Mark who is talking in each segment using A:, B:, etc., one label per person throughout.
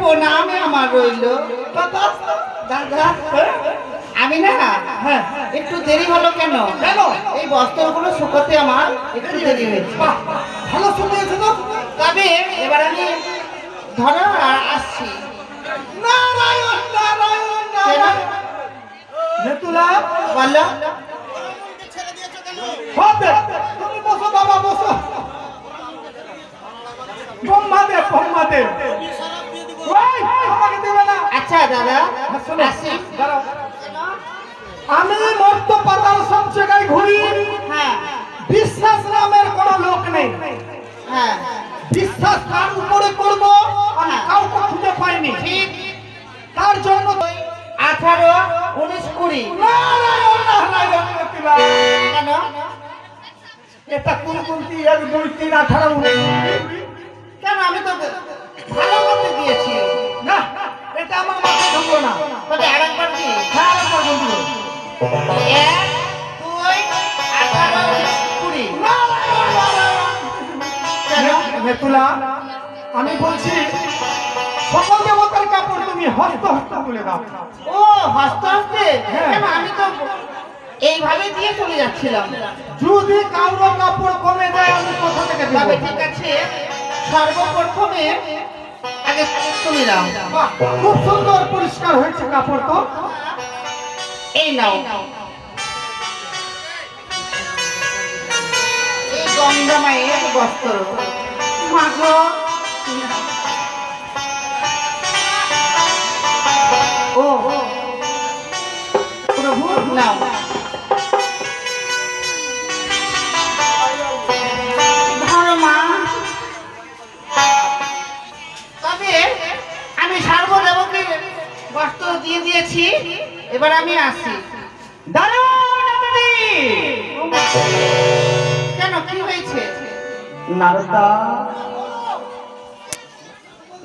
A: প্রণামে আমার রইল দাদা। আমি না একটু দেরি হলো কেন? এই বস্ত্রগুলো শুকোতে আমার একটু দেরি হয়েছে।
B: ভালো শুনিয়েছে তো।
A: তবে এবার আমি ধরো আসছি।
B: নারায়ণ নারায়ণ নারায়ণ। নেতুলা
A: বলো।
B: তুমি বসো বাবা, বসো। ব্রহ্মাদেব ব্রহ্মাদেব আমাকে দেবে না।
A: আচ্ছা দাদা আসি।
B: আমি মর্ত পাতাল সব জায়গায় ঘুরি।
A: হ্যাঁ
B: বিশ্বাস নামের কোন লোক নেই।
A: হ্যাঁ
B: বিশ্বাস কার উপরে করবো আমি কাউকে খুঁজে পাইনি।
A: ঠিক।
B: তার জন্য
A: 18, 19, 20।
B: নারায়ণ নারায়ণ নেতুলা।
A: কেন?
B: এটা কোন কোনটি 1, 2, 3, 18, 19?
A: কেন আমি তো ভালো করতে দিয়েছি।
B: না এটা আমার মাথায় ঢুকলো না।
A: তবে আরেকবার কি?
B: হ্যাঁ আরেকবার বলবো।
A: 1, 2, 18, 20।
B: নারায়ণ নারায়ণ।
A: কেন?
B: নেতুলা আমি বলছি সকল দেবতার কাপড় তুমি হস্ত হস্ত তুলে দাও।
A: ও হস্তে হস্তে? কেন আমি তো এইভাবে দিয়ে চলে যাচ্ছিলাম।
B: যদি কাউর কাপড় কমে যায় আমি কোথা থেকে দেব?
A: তবে ঠিক আছে, সর্বপ্রথমে আগে তুমি নাও।
B: বাহ, খুব সুন্দর পরিষ্কার হয়েছে কাপড় তো।
A: এই নাও। এই গঙ্গা মায়ের বস্ত্র। মাগো ও প্রভু নাও। ধরো মা। তবে আমি সর্বদেবকে বস্ত্র দিয়ে দিয়েছি, এবার আমি আসি। কেন কি হয়েছে?
C: নারদা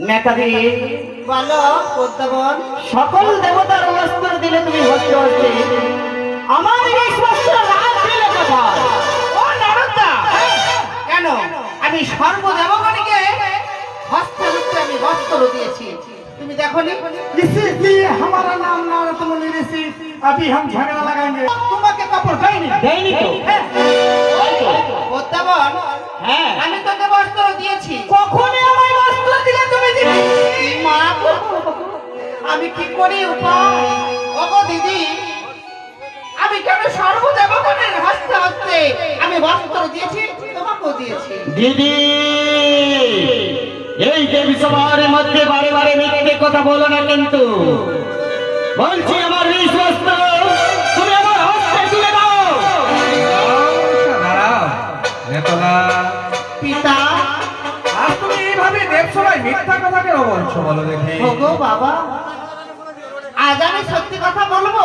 C: নেতাজি
A: বলো পদ্মাবন।
C: সকল দেবতার বস্ত্র দিলে তুমি হস্তে হস্তে, আমার এই বস্ত্র রাজ দিলে কোথায়?
A: ও নারদা, কেন আমি সর্বদেবগণকে হস্তে হস্তে আমি বস্ত্র দিয়েছি, তুমি দেখোনি?
B: ऋषि जी हमारा नाम नारद मुनि ऋषि, अभी हम झगड़ा लगाएंगे। तुम्हारे कपड़ देनी
C: দেয়নি তো?
A: পদ্মাবন,
C: হ্যাঁ
A: আমি তোকে বস্ত্র দিয়েছি।
C: কখনই আমায় বস্ত্র দিলে তুমি দিবে?
A: মা গো, আমি কি করি উপায়? ওগো দিদি, আমি কেন সর্বদেবগণের হস্তে হস্তে আমি বস্ত্র দিয়েছি, তোমাকেও দিয়েছি।
C: দিদি এই দেবী সভার মধ্যে বারে বারে মিথ্যে কথা বলো না, কিন্তু বলছি আমার এই বস্ত্র তুমি আমার হস্তে তুলে দাও।
B: দাঁড়াও নেতলা,
A: পিতা,
B: আর তুমি এইভাবে দেবসভায় মিথ্যা কথা কেন বলছো বলো দেখি?
A: ওগো বাবা, আজ আমি সত্যি কথা বলবো।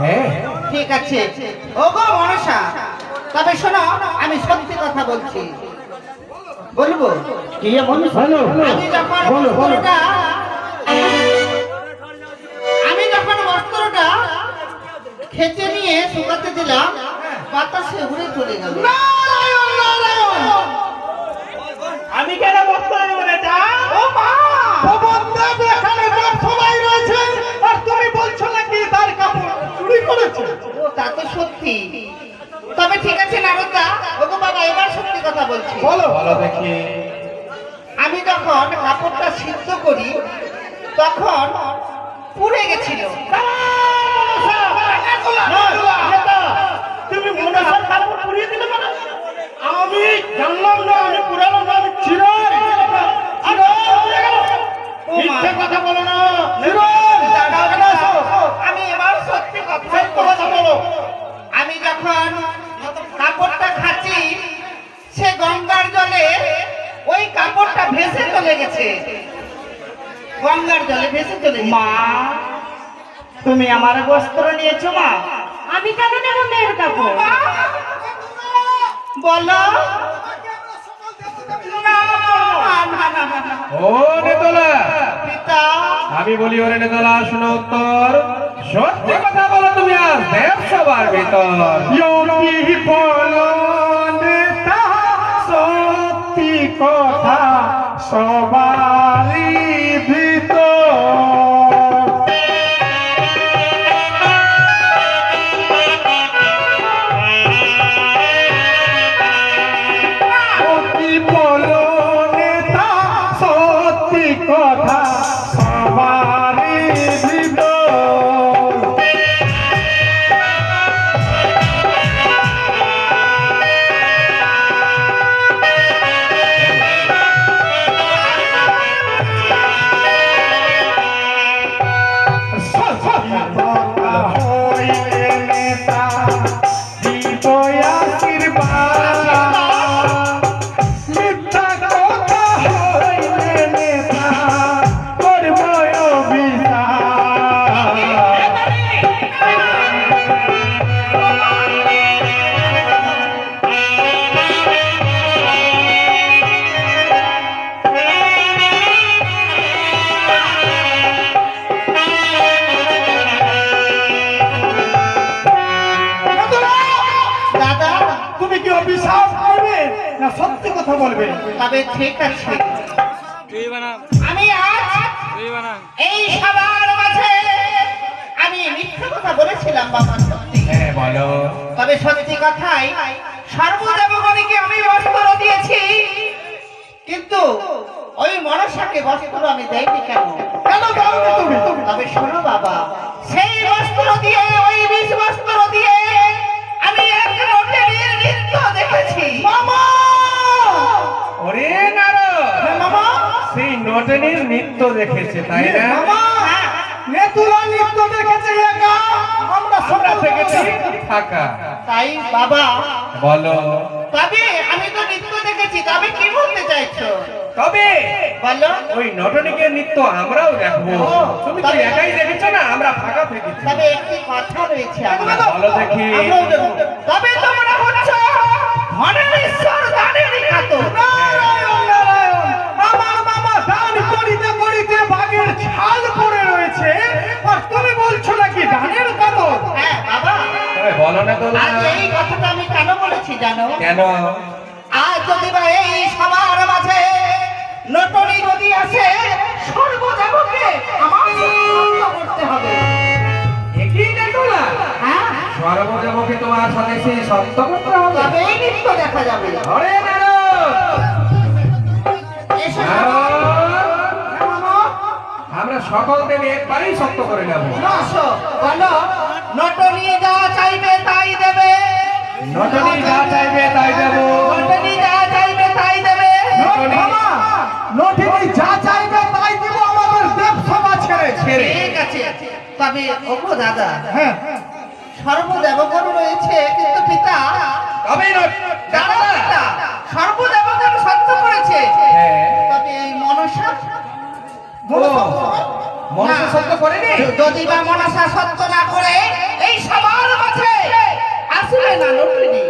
B: হ্যাঁ
A: ঠিক আছে ওগো মনসা, তবে শোনো আমি সত্যি কথা বলছি। বলবো
C: কি এমন? বলো
A: আমি যখন
C: বলো বলো।
A: বস্ত্রটা খেচে নিয়ে শুকাতে দিলাম, বাতাসে উড়ে চলে গেল।
B: নারায়ণ নারায়ণ।
C: আমি কেন বস্ত্র দেব না?
B: ও মা, প্রবন্ধেব এখানে দেবসভায় রয়েছে আর তুমি বলছো নাকি তার কাপড় চুরি করেছে?
A: ও তা তো সত্যি। তবে ঠিক আছে নারদা, ওগো বাবা এবার সত্যি কথা বলছি।
B: বলো বলো দেখি।
A: আমি যখন কাপড়টা সিদ্ধ করি তখন পুড়ে গেছিল।
C: তুমি মনসার কাপড় পুড়িয়ে দিলে মানে? আমি জানলাম না, আমি পুরানো না, আমি চিরাই। মিথ্যে কথা বলো না।
A: আমি এবার সত্যি কথা
C: বলো।
A: আমি যখন কাপড়টা খাচ্ছি সে গঙ্গার জলে ওই কাপড়টা ভেসে চলে গেছে, গঙ্গার জলে ভেসে চলে গেছে।
C: মা তুমি আমার বস্ত্র নিয়েছো মা? আমি কেন নেব মেয়ের কাপড়?
A: বলো
B: ও নেতলা,
A: পিতা,
B: আমি বলি ওরে নেতলা শোনো উত্তর। সত্যি কথা বলো তুমি আজ দেবসভার ভিতর। কি বলো নেতা, সত্যি কথা সবারই ভিতর। কথা সবারই ভিতর। সত্যি কথা বলবে?
A: তবে ঠিক আছে, আমি আজ এই সবার মাঝে আমি মিথ্যে কথা বলেছিলাম বাবা, সত্যি।
B: হ্যাঁ বলো।
A: তবে সত্যি কথাই সর্বদেবগণকে আমি বস্ত্র দিয়েছি, কিন্তু ওই মনসাকে বস্ত্র আমি দেইনি। কেন
B: কেন দাওনি তুমি?
A: তবে শোনো বাবা, সেই বস্ত্র দিয়ে, ওই বিষ বস্ত্র দিয়ে আমি এক নটেনের নৃত্য দেখেছি।
B: মামা! ওরে নারদ!
A: হ্যাঁ মামা।
B: সেই নটেনের নৃত্য দেখেছে, তাই না?
A: মামা,
B: নেতুরা নৃত্য দেখেছে একা, আমরা সব দেখেছি ফাঁকা।
A: তাই বাবা
B: বলো।
A: তবে আমি তো নৃত্য দেখেছি, তবে কি বলতে চাইছো?
B: তবে
A: বলো।
B: ওই নটনিকের নৃত্য আমরাও দেখবো।
A: ও,
B: তুমি তো
A: তবে-
B: একাই দেখেছো না, আমরা ফাঁকা থেকেছি।
A: তবে একটি কথা রয়েছে আমার।
B: বলো দেখি।
A: আমরাও দেখবো। তবে তোমরা হচ্ছ ধনের ঈশ্বর, দানের খাতুন।
B: নারায়ণ, নারায়ণ! আমার মামা দান করিতে করিতে বাঘের ছাল পড়ে রয়েছে, আর তুমি বলছো নাকি দানের কাতর?
A: হ্যাঁ বাবা,
B: বলো না তো।
A: আজ এই কথাটা আমি কেন বলেছি জানো?
B: কেন?
A: আজ যদি বা এই সবার মাঝে নটনি যদি আসে, সর্বদেবকে আমার সত্য করতে হবে।
B: একই নেতুরা?
A: হ্যাঁ,
B: সর্বদেবকে তোমার সাথে সেই সত্য করতে হবে।
A: তবে এই নৃত্য দেখা যাবে।
B: ওরে নারদ!
A: এসো
B: নারদ! আমরা সকল দেবী একবারেই সত্য করে নেব।
A: আসো, বলো। নটনি যা চাইবে তাই দেবে।
B: নটনি যা চাইবে তাই দেব।
A: নটনি যা চাইবে তাই দেবে।
B: নটনি যা চাইবে তাই দেব, আমাদের দেব সভা ছেড়ে ছেড়ে।
A: ঠিক আছে, তবে ওগো দাদা,
B: হ্যাঁ,
A: সর্বদেবগণ রয়েছে, কিন্তু পিতা
B: তবে
A: জানো পিতা, সর্বদেবগণ সত্য করেছে,
B: হ্যাঁ।
A: তবে এই মনসা
B: মনসা সত্য করেনি?
A: যদি বা মনসা সত্য না করে এই সবার মাঝে আসবে না নটনি।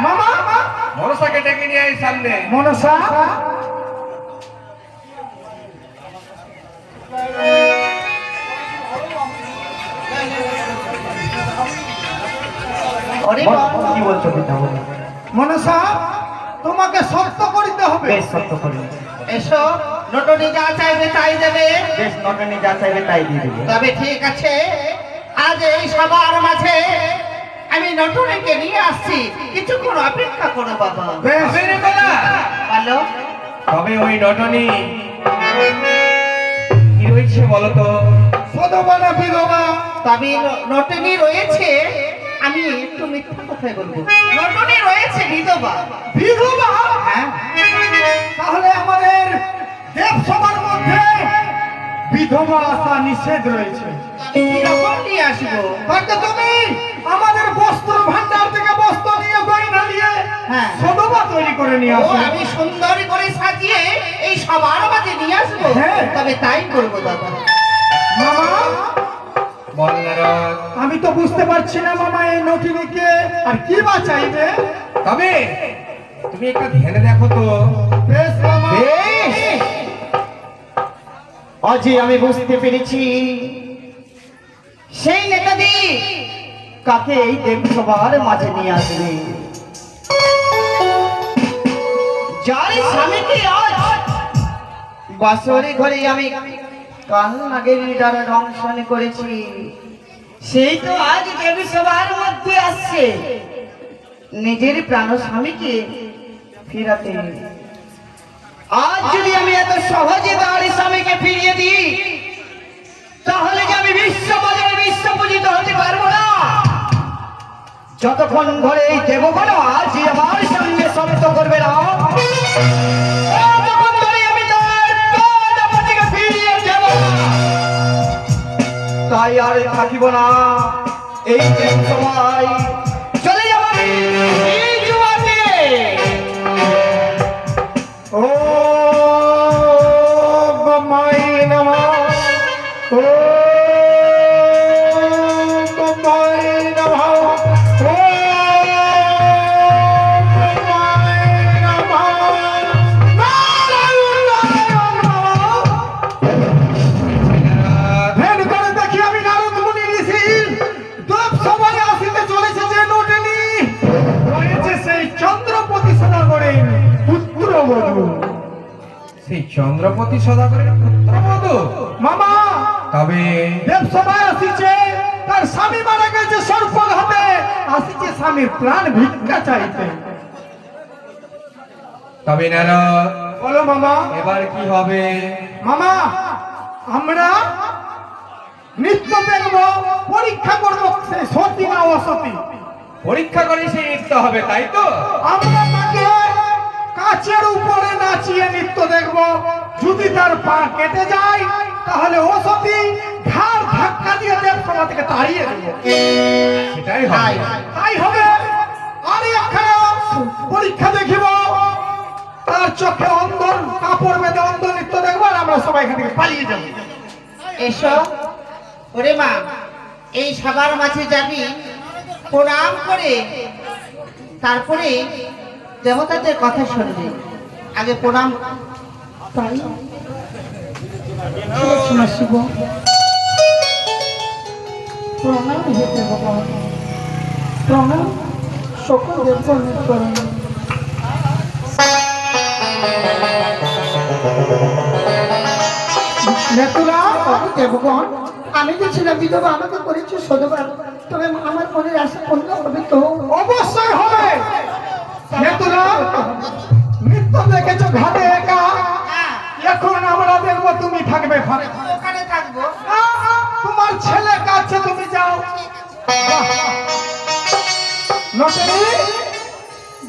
B: মামা, মনসাকে ডেকে নিয়ে আয় সামনে। মনসা,
A: ওরে বাবা,
C: কি বলছো পিতা? বলো।
B: মনসা, তোমাকে সত্য করিতে হবে।
C: বেশ সত্য করি।
A: এসো, নটনি যা চাইবে তাই দেবে।
C: বেশ, নটনি যা চাইবে তাই দিয়ে দেবে।
A: তবে ঠিক আছে, আজ এই সবার মাঝে আমি নটনিকে নিয়ে আসছি, কিছুক্ষণ অপেক্ষা করো বাবা।
B: তবে রে বলা।
A: বলো।
B: তবে ওই নটনি কি রয়েছে বলো তো? সদবা না বিধবা?
A: তবে নটনি রয়েছে, আমি একটু মিথ্যা কথাই বলবো, নটনি রয়েছে বিধবা।
B: বিধবা?
A: হ্যাঁ,
B: তাহলে আমাদের দেব সভার মধ্যে বিধবা আসা নিষেধ রয়েছে।
A: আমি কিরকম নিয়ে আসবো?
B: তাকে তুমি আমাদের বস্ত্র ভান্ডার থেকে বস্ত্র নিয়ে গয়না নিয়ে
A: হ্যাঁ।
B: সদবা তৈরি করে নিয়ে
A: ও,
B: আসো।
A: আমি সুন্দর করে সাজিয়ে এই সবার মাঝে নিয়ে আসবো।
B: হ্যাঁ।
A: তবে তাই করবো দাদা।
B: মামা, আমি তো বুঝতে পারছি না মামা, এই নটিনিকে আর কি বা চাইবে। তবে তুমি একটা ধ্যানে দেখো তো। বেশ মামা।
C: বেশ, আজই আমি বুঝতে পেরেছি সেই নেতাদি কাকে এই দেবসভার মাঝে নিয়ে আসবে। যার স্বামীকে আজ বাসরে ঘরে আমি কাল আগের দ্বারা দংশন করেছি, সেই তো আজ দেবসভার মধ্যে আসছে নিজের প্রাণ স্বামীকে ফেরাতে। আজ যদি আমি এত সহজে তার স্বামীকে ফিরিয়ে দিই, তাহলে যে আমি বিশ্ববাজারে বিশ্বপূজিত হতে পারবো না। যতক্ষণ ধরে এই দেবগণ আজ আমার সঙ্গে শব্দ করবে না, ততক্ষণ ধরে আমি তার পদপতিকে ফিরিয়ে দেব না। তাই আর থাকিব না এই সময়, চলে যাব এই জুয়াতে।
B: ও বমাই নমঃ, ও বমাই নমঃ, ও বমাই নমঃ, নারায়ণ নারায়ণ নমঃ। ধ্যান করে দেখি আমি নারদ মুনি ঋষি দেব সভায় আসিতে চলেছে যে নটিনী রয়েছে সেই চন্দ্রপতি সদাগরের পুত্রবধূ। সেই চন্দ্রপতি সদাগরের পুত্রবধূ মামা, তবে দেব সভায় আসিছে, তার স্বামী মারা গেছে সর্পঘাতে, আসিছে স্বামীর প্রাণ ভিক্ষা চাইতে। তবে নারদ বলো মামা, এবার কি হবে? মামা, আমরা নৃত্য দেখবো, পরীক্ষা করবো সে সতী না অসতী। পরীক্ষা করে সে নৃত্য হবে, তাই তো? আমরা তাকে কাছের উপরে নাচিয়ে নৃত্য দেখবো, যদি তার পা কেটে যায় তাহলে অসতী, ঘাড় ধাক্কা দিয়ে দেবসভা থেকে তাড়িয়ে দেবো। সেটাই হবে, তাই হবে। আর একখানে পরীক্ষা দেখিব, তার চোখে অন্ধর কাপড় বেঁধে অন্ধ নৃত্য দেখবো, আর আমরা সবাই এখান থেকে পালিয়ে যাবো।
A: এসো ওরে মা, এই সবার মাঝে যাবি, প্রণাম করে তারপরে দেবতাদের কথা শুনবি। আগে প্রণাম। তাই শিব প্রণাম হে ভগবান, প্রণাম সকল দেবগণ করুন। নেতুরা দেবগণ, আমি যে ছিলাম বিধবা, আমাকে করেছি সদবা, তবে আমার মনের আশা পূর্ণ হবে তো?
B: অবশ্যই হবে। নেতুরা নৃত্য দেখেছো ঘাটে একা, এখন আমরা দেখবো তুমি থাকবে ঘরে।
A: ওখানে থাকবো।
B: তোমার ছেলে কাছে তুমি যাও। নটনি,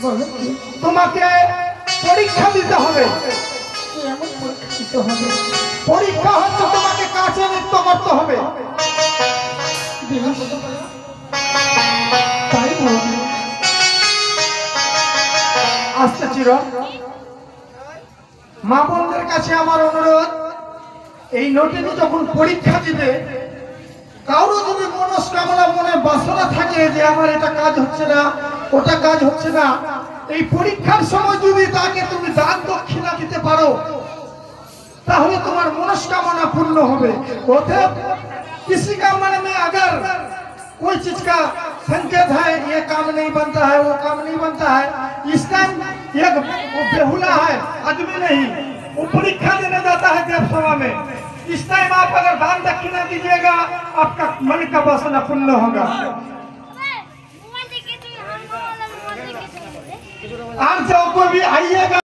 A: বলো কি
B: তোমাকে পরীক্ষা দিতে হবে।
A: কি এমন পরীক্ষা দিতে হবে?
B: পরীক্ষা হচ্ছে তোমাকে কাছে নৃত্য করতে হবে।
A: বেশ, তাই বলবো।
B: আসতে চির মা বোনদের কাছে আমার অনুরোধ, এই নটিনী যখন পরীক্ষা দিবে, কারো যদি মনস্কামনা মনে বাসনা থাকে যে আমার এটা কাজ হচ্ছে না, ওটা কাজ হচ্ছে না, এই পরীক্ষার সময় যদি তাকে তুমি দান দক্ষিণা দিতে পারো, তাহলে তোমার মনস্কামনা पूर्ण হবে। অতএব किसी का मन में अगर कोई चीज का संकेत है, ये काम नहीं बनता है, वो काम नहीं बनता है, इस टाइम एक बेहुला है, आदमी नहीं, वो परीक्षा देने जाता है देव सभा में, इस टाइम आप अगर दान दक्षिणा दीजिएगा, आपका मन का वासना पूर्ण होगा। आप जो कोई भी आइएगा